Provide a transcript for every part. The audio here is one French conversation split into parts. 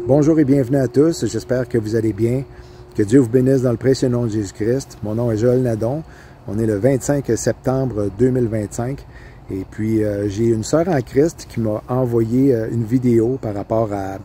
Bonjour et bienvenue à tous, j'espère que vous allez bien, que Dieu vous bénisse dans le précieux nom de Jésus-Christ. Mon nom est Joël Nadon, on est le 25 septembre 2025 et puis j'ai une sœur en Christ qui m'a envoyé une vidéo par rapport à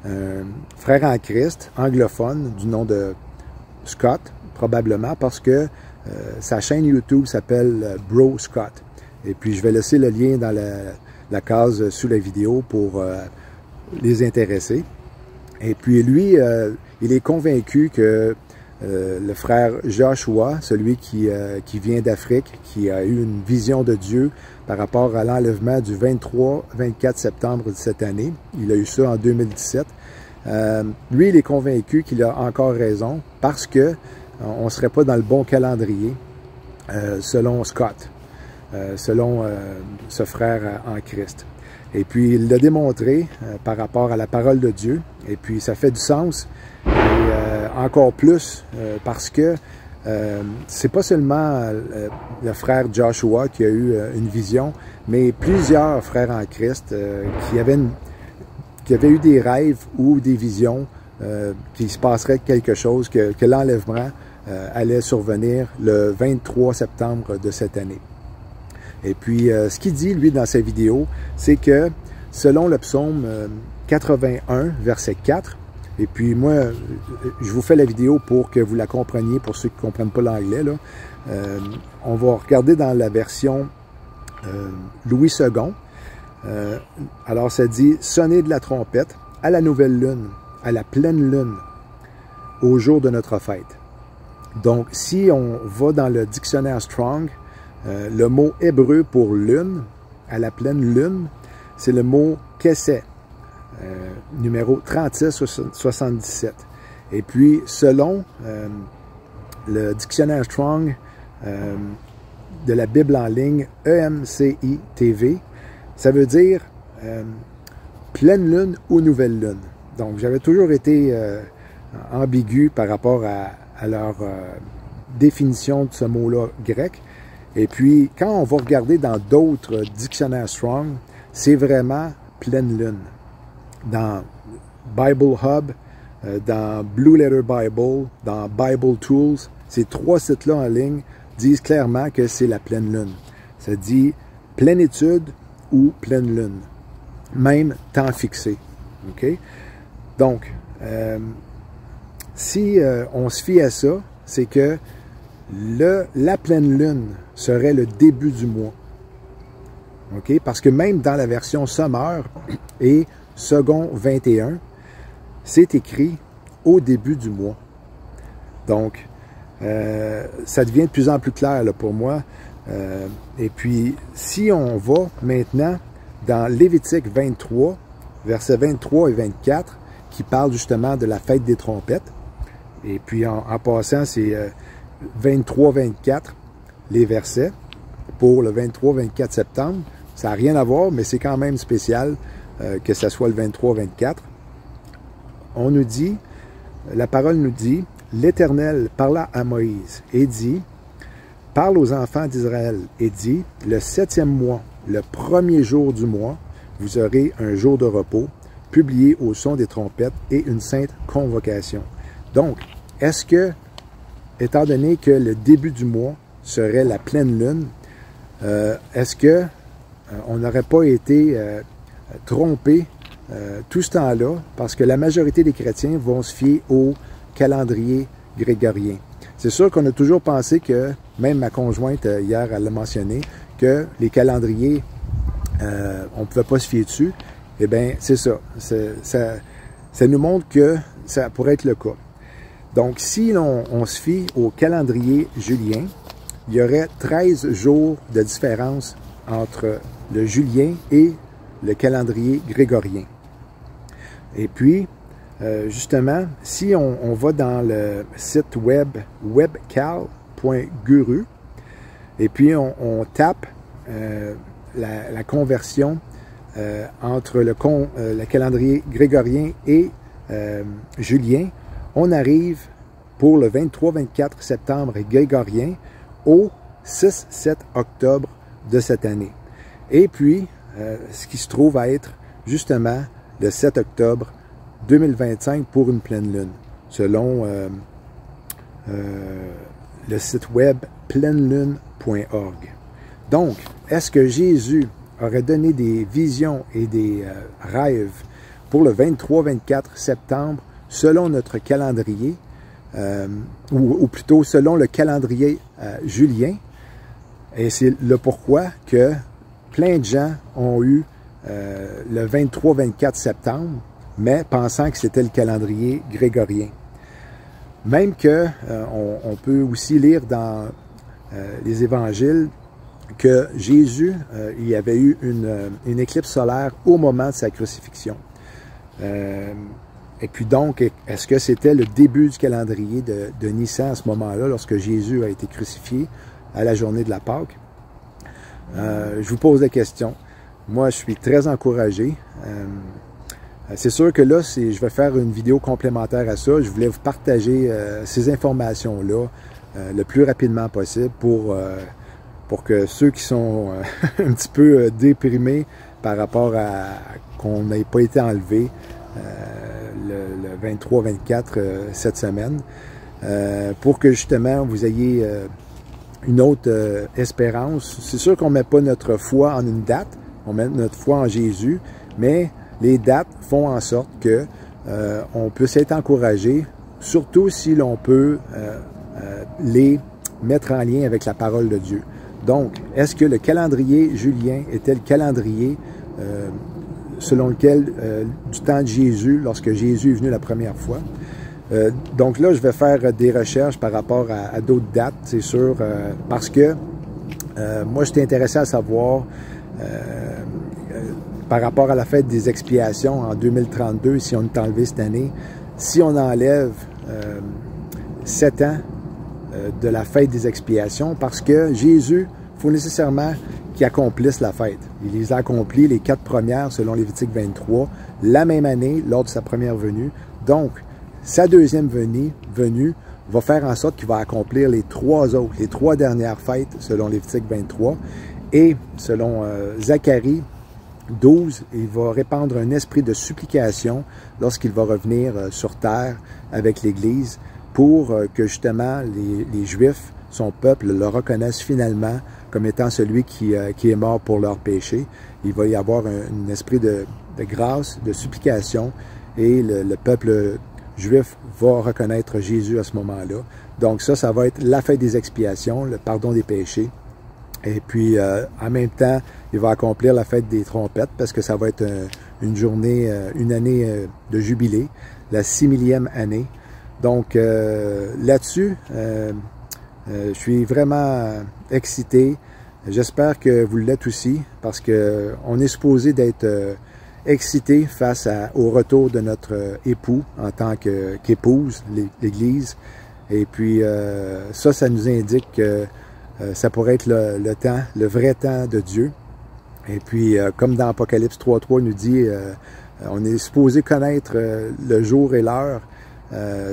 un frère en Christ anglophone du nom de Scott, probablement parce que sa chaîne YouTube s'appelle Bro Scott. Et puis je vais laisser le lien dans la case sous la vidéo pour les intéresser. Et puis lui, il est convaincu que le frère Joshua, celui qui vient d'Afrique, qui a eu une vision de Dieu par rapport à l'enlèvement du 23-24 septembre de cette année, il a eu ça en 2017, lui, il est convaincu qu'il a encore raison parce que on ne serait pas dans le bon calendrier selon Scott, selon ce frère en Christ. Et puis, il l'a démontré par rapport à la parole de Dieu. Et puis, ça fait du sens. Et encore plus parce que c'est pas seulement le frère Joshua qui a eu une vision, mais plusieurs frères en Christ qui avaient eu des rêves ou des visions qu'il se passerait quelque chose, que l'enlèvement allait survenir le 23 septembre de cette année. Et puis, ce qu'il dit, lui, dans sa vidéo, c'est que, selon le psaume 81, verset 4, et puis moi, je vous fais la vidéo pour que vous la compreniez, pour ceux qui ne comprennent pas l'anglais, là. On va regarder dans la version Louis II. Alors, ça dit « Sonnez de la trompette à la nouvelle lune, à la pleine lune, au jour de notre fête. » Donc, si on va dans le dictionnaire Strong, le mot hébreu pour lune, à la pleine lune, c'est le mot keseh, numéro 3677. Et puis, selon le dictionnaire Strong de la Bible en ligne, EMCI-TV, ça veut dire pleine lune ou nouvelle lune. Donc, j'avais toujours été ambigu par rapport à leur définition de ce mot-là grec. Et puis, quand on va regarder dans d'autres dictionnaires Strong, c'est vraiment pleine lune. Dans Bible Hub, dans Blue Letter Bible, dans Bible Tools, ces trois sites-là en ligne disent clairement que c'est la pleine lune. Ça dit plénitude ou pleine lune. Même temps fixé. OK? Donc, si on se fie à ça, c'est que la pleine lune serait le début du mois. OK? Parce que même dans la version Summer et Second 21, c'est écrit au début du mois. Donc, ça devient de plus en plus clair là, pour moi. Et puis, si on va maintenant dans Lévitique 23, versets 23 et 24, qui parle justement de la fête des trompettes, et puis en passant, c'est 23-24, les versets, pour le 23-24 septembre. Ça n'a rien à voir, mais c'est quand même spécial que ça soit le 23-24. On nous dit, la parole nous dit, l'Éternel parla à Moïse et dit, parle aux enfants d'Israël et dit, le 7e mois, le premier jour du mois, vous aurez un jour de repos, publié au son des trompettes et une sainte convocation. Donc, est-ce que, étant donné que le début du mois serait la pleine lune, est-ce que on n'aurait pas été trompé tout ce temps-là, parce que la majorité des chrétiens vont se fier au calendrier grégorien. C'est sûr qu'on a toujours pensé que, même ma conjointe hier, elle l'a mentionné, que les calendriers, on ne pouvait pas se fier dessus. Eh bien, c'est ça. Ça nous montre que ça pourrait être le cas. Donc, si on se fie au calendrier julien, il y aurait 13 jours de différence entre le julien et le calendrier grégorien. Et puis, justement, si on va dans le site web webcal.guru, et puis on tape la conversion entre le calendrier grégorien et julien, on arrive pour le 23-24 septembre grégorien au 6-7 octobre de cette année. Et puis, ce qui se trouve à être justement le 7 octobre 2025 pour une pleine lune, selon le site web pleinelune.org. Donc, est-ce que Jésus aurait donné des visions et des rêves pour le 23-24 septembre selon notre calendrier, ou plutôt selon le calendrier julien? Et c'est le pourquoi que plein de gens ont eu le 23-24 septembre, mais pensant que c'était le calendrier grégorien. Même que on peut aussi lire dans les évangiles que Jésus, il y avait eu une éclipse solaire au moment de sa crucifixion. Et puis donc, est-ce que c'était le début du calendrier de Nissan à ce moment-là, lorsque Jésus a été crucifié à la journée de la Pâque? Je vous pose la question. Moi, je suis très encouragé. C'est sûr que là, je vais faire une vidéo complémentaire à ça. Je voulais vous partager ces informations-là le plus rapidement possible pour que ceux qui sont un petit peu déprimés par rapport à qu'on n'ait pas été enlevé le 23-24 cette semaine, pour que justement vous ayez une autre espérance. C'est sûr qu'on ne met pas notre foi en une date, on met notre foi en Jésus, mais les dates font en sorte que on peut s'être encouragé, surtout si l'on peut les mettre en lien avec la parole de Dieu. Donc, est-ce que le calendrier julien était le calendrier selon lequel, du temps de Jésus, lorsque Jésus est venu la première fois? Donc là, je vais faire des recherches par rapport à d'autres dates, c'est sûr, parce que moi, j'étais intéressé à savoir, par rapport à la fête des expiations en 2032, si on est enlevé cette année, si on enlève 7 ans de la fête des expiations, parce que Jésus, il faut nécessairement qu'il accomplisse la fête. Il les a accomplis, les 4 premières, selon Lévitique 23, la même année, lors de sa première venue. Donc, sa deuxième venue va faire en sorte qu'il va accomplir les 3 autres, les 3 dernières fêtes, selon Lévitique 23. Et selon Zacharie 12, il va répandre un esprit de supplication lorsqu'il va revenir sur terre avec l'Église pour que justement les Juifs, son peuple, le reconnaissent finalement comme étant celui qui est mort pour leurs péchés. Il va y avoir un esprit de grâce, de supplication, et le peuple juif va reconnaître Jésus à ce moment-là. Donc ça va être la fête des expiations, le pardon des péchés. Et puis, en même temps, il va accomplir la fête des trompettes parce que ça va être une journée, une année de jubilé, la 6000e année. Donc, là-dessus, je suis vraiment excité. J'espère que vous l'êtes aussi parce qu'on est supposé d'être excité face au retour de notre époux en tant qu'épouse, l'Église. Et puis, ça nous indique que ça pourrait être le temps, le vrai temps de Dieu. Et puis, comme dans Apocalypse 3.3 nous dit, on est supposé connaître le jour et l'heure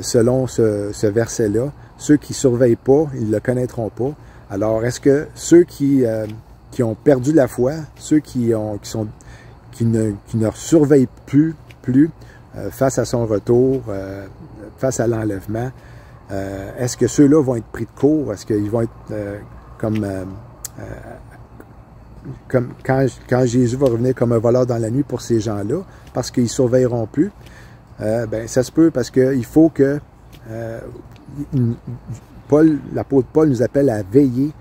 selon ce verset-là. Ceux qui ne surveillent pas, ils ne le connaîtront pas. Alors, est-ce que ceux qui ont perdu la foi, ceux qui ne surveillent plus face à son retour, face à l'enlèvement, est-ce que ceux-là vont être pris de court? Est-ce qu'ils vont être comme quand Jésus va revenir comme un voleur dans la nuit pour ces gens-là, parce qu'ils ne surveilleront plus? Ben, ça se peut parce qu'il faut que l'apôtre Paul nous appelle à veiller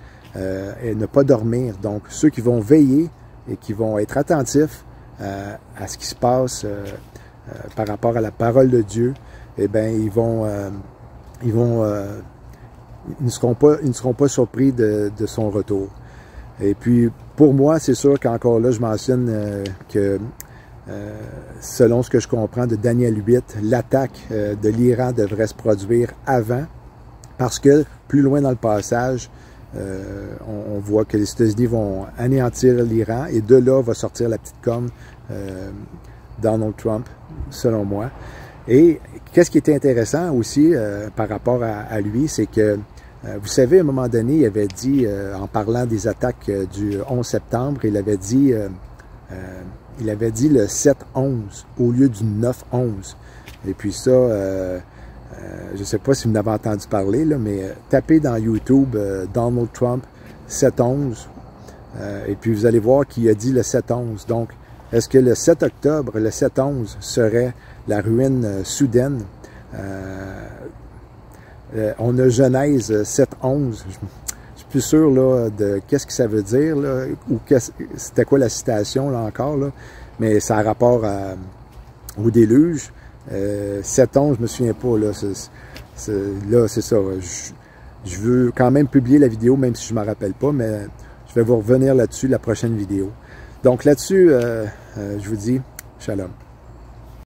et ne pas dormir. Donc, ceux qui vont veiller et qui vont être attentifs à ce qui se passe par rapport à la parole de Dieu, eh bien, ils ne seront pas surpris de son retour. Et puis, pour moi, c'est sûr qu'encore là, je mentionne que selon ce que je comprends de Daniel 8, l'attaque de l'Iran devrait se produire avant, parce que plus loin dans le passage, on voit que les États-Unis vont anéantir l'Iran, et de là va sortir la petite corne Donald Trump, selon moi. Et qu'est-ce qui était intéressant aussi par rapport à lui, c'est que, vous savez, à un moment donné, il avait dit, en parlant des attaques du 11 septembre, il avait dit, il avait dit le 7-11 au lieu du 9-11. Et puis ça, je ne sais pas si vous en avez entendu parler, là, mais tapez dans YouTube Donald Trump 7-11 et puis vous allez voir qu'il a dit le 7-11. Donc, est-ce que le 7 octobre, le 7-11 serait la ruine soudaine? On a Genèse 7-11. Je suis plus sûr là, de qu'est-ce que ça veut dire, là, ou c'était quoi la citation là encore, là, mais ça a rapport au déluge. 7-11, je me souviens pas, là, c'est ça. Je veux quand même publier la vidéo, même si je ne me rappelle pas, mais je vais vous revenir là-dessus la prochaine vidéo. Donc là-dessus, je vous dis shalom.